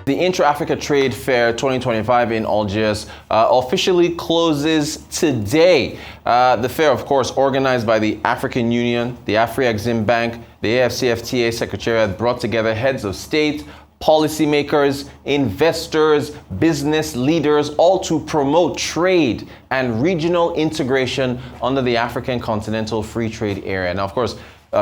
The Intra-Africa Trade Fair 2025 in Algiers officially closes today. The fair, of course, organized by the African Union, the Afri-Exim Bank, the AFCFTA Secretariat, brought together heads of state, policymakers, investors, business leaders, all to promote trade and regional integration under the African Continental Free Trade Area. Now, of course,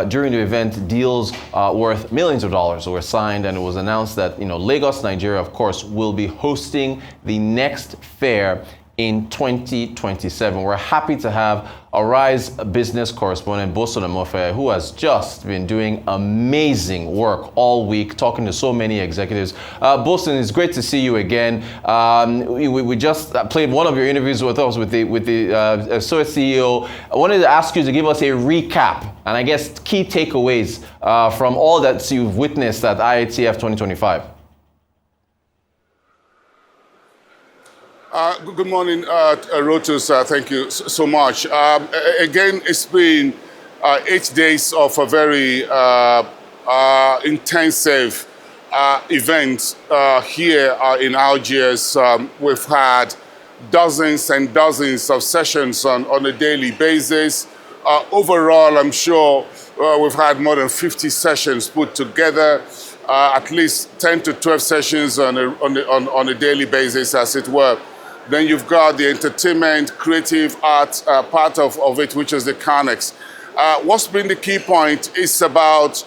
during the event, deals worth millions of dollars were signed, and it was announced that Lagos, Nigeria, of course, will be hosting the next fair in 2027. We're happy to have Arise business correspondent Boason Omofaye, who has just been doing amazing work all week, talking to so many executives. Boason, it's great to see you again. We just played one of your interviews with us with the SOA CEO. I wanted to ask you to give us a recap and I guess key takeaways from all that you've witnessed at IATF 2025. Good morning, Rotus. Thank you so much. Again, it's been 8 days of a very intensive event here in Algiers. We've had dozens and dozens of sessions on a daily basis. Overall, I'm sure we've had more than 50 sessions put together, at least 10 to 12 sessions on a daily basis, as it were. Then you've got the entertainment, creative art part of it, which is the Carnex. What's been the key point is about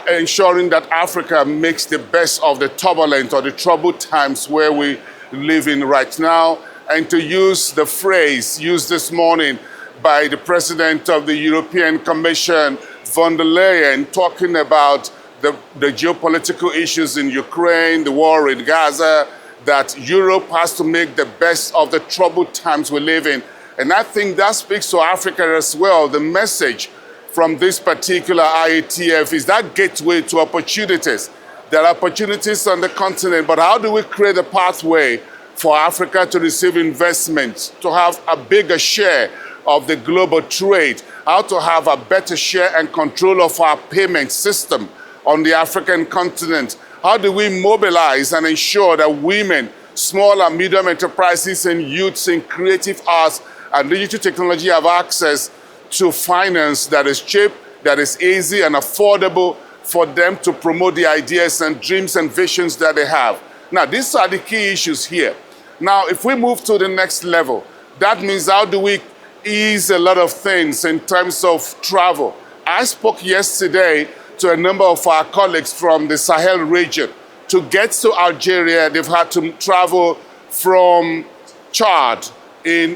ensuring that Africa makes the best of the turbulent or the troubled times where we live in right now, and to use the phrase used this morning by the President of the European Commission, von der Leyen, talking about the geopolitical issues in Ukraine, the war in Gaza, that Europe has to make the best of the troubled times we live in. And I think that speaks to Africa as well. The message from this particular IATF is that gateway to opportunities. There are opportunities on the continent, but how do we create a pathway for Africa to receive investments, to have a bigger share of the global trade, how to have a better share and control of our payment system on the African continent? How do we mobilize and ensure that women, small and medium enterprises, and youths in creative arts and digital technology have access to finance that is cheap, that is easy and affordable for them to promote the ideas and dreams and visions that they have? Now, these are the key issues here. Now, if we move to the next level, that means how do we ease a lot of things in terms of travel? I spoke yesterday to a number of our colleagues from the Sahel region. To get to Algeria, they've had to travel from Chad they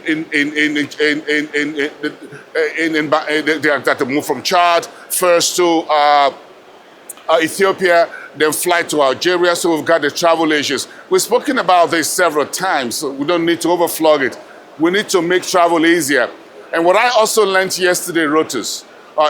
have to move from Chad first to Ethiopia, then fly to Algeria. So we've got the travel issues. We've spoken about this several times, so we don't need to overflog it. We need to make travel easier. And what I also learned yesterday, Rotus,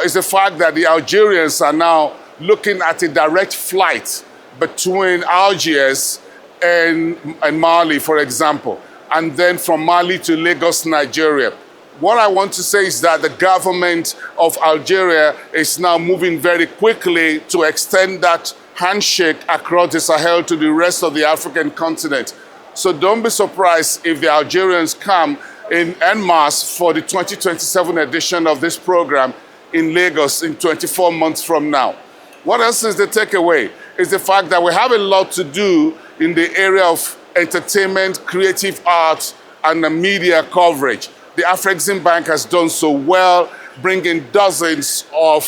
is the fact that the Algerians are now looking at a direct flight between Algiers and Mali, for example, and then from Mali to Lagos, Nigeria. What I want to say is that the government of Algeria is now moving very quickly to extend that handshake across the Sahel to the rest of the African continent. So don't be surprised if the Algerians come in en masse for the 2027 edition of this program in Lagos in 24 months from now. What else is the takeaway? Is the fact that we have a lot to do in the area of entertainment, creative arts, and the media coverage. The Afri-Exim Bank has done so well, bringing dozens of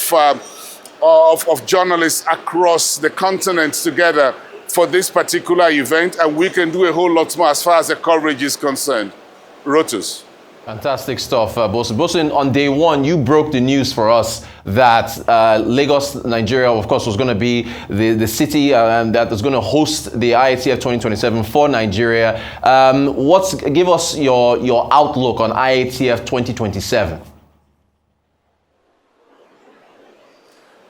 journalists across the continent together for this particular event, and we can do a whole lot more as far as the coverage is concerned. Rotus. Fantastic stuff, Boason. Boason, on day one, you broke the news for us that Lagos, Nigeria, of course, was going to be the city that is going to host the IATF 2027 for Nigeria. Give us your outlook on IATF 2027.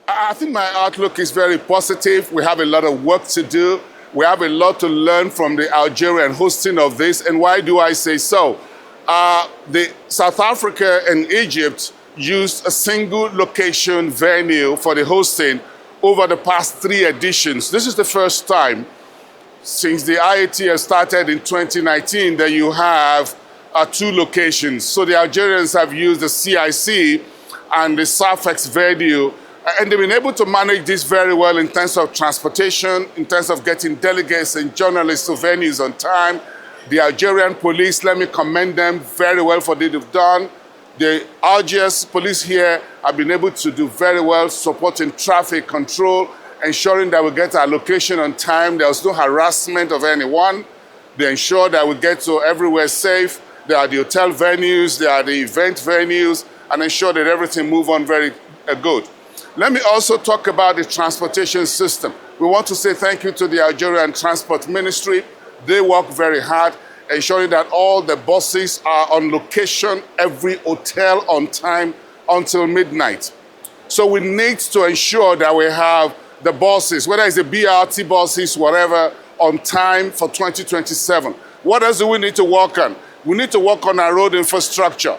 I think my outlook is very positive. We have a lot of work to do. We have a lot to learn from the Algerian hosting of this. And why do I say so? The South Africa and Egypt used a single location venue for the hosting over the past 3 editions. This is the first time Since the IATF started in 2019, that you have 2 locations. So the Algerians have used the CIC and the Safex venue, and they've been able to manage this very well in terms of transportation, in terms of getting delegates and journalists to venues on time. The Algerian police, let me commend them very well for what they've done. The Algiers police here have been able to do very well supporting traffic control, ensuring that we get our location on time. There was no harassment of anyone. They ensure that we get to everywhere safe. There are the hotel venues, there are the event venues, and ensure that everything moves on very good. Let me also talk about the transportation system. We want to say thank you to the Algerian Transport Ministry. They work very hard, ensuring that all the buses are on location, every hotel on time until midnight. So we need to ensure that we have the buses, whether it's the BRT buses, whatever, on time for 2027. What else do we need to work on? We need to work on our road infrastructure.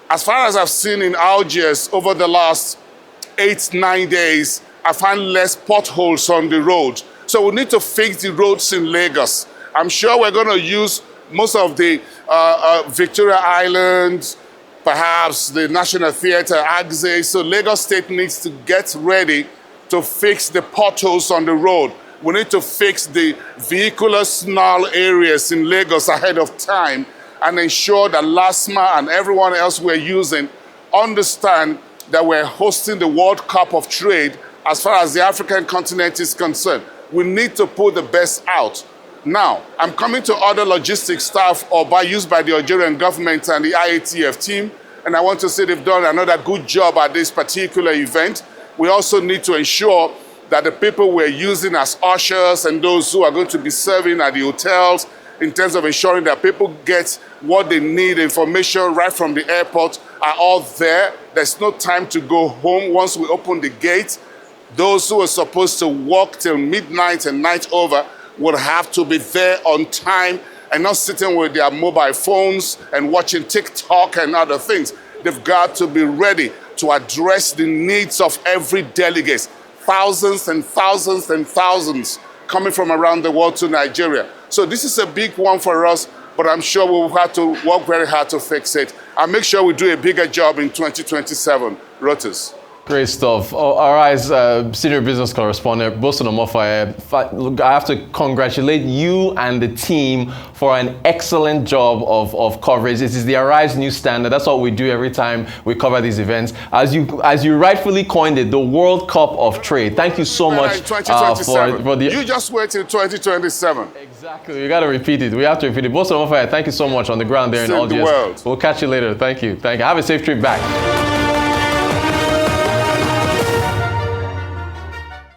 As far as I've seen in Algiers over the last 8-9 days, I find less potholes on the road. So we need to fix the roads in Lagos. I'm sure we're going to use most of the Victoria Island, perhaps the National Theatre, Agze. So Lagos State needs to get ready to fix the potholes on the road. We need to fix the vehicular snarl areas in Lagos ahead of time and ensure that LASMA and everyone else we're using understand that we're hosting the World Cup of Trade as far as the African continent is concerned. We need to put the best out. Now, I'm coming to other logistics staff used by the Algerian government and the IATF team, and I want to say they've done another good job at this particular event. We also need to ensure that the people we're using as ushers and those who are going to be serving at the hotels, in terms of ensuring that people get what they need, information right from the airport, are all there. There's no time to go home once we open the gate. Those who are supposed to walk till midnight and night over will have to be there on time and not sitting with their mobile phones and watching TikTok and other things. They've got to be ready to address the needs of every delegate. Thousands and thousands and thousands coming from around the world to Nigeria. So this is a big one for us, but I'm sure we'll have to work very hard to fix it and make sure we do a bigger job in 2027. Rotas. Great stuff. All right, senior business correspondent, Boason Omofaye, I have to congratulate you and the team for an excellent job of coverage. This is the Arise News Standard. That's what we do every time we cover these events. As you rightfully coined it, the World Cup of Trade. Thank you so much for the... You just wait till 2027. Exactly. We got to repeat it. We have to repeat it. Boason Omofaye, thank you so much on the ground there in Algiers. We'll catch you later. Thank you. Thank you. Have a safe trip back.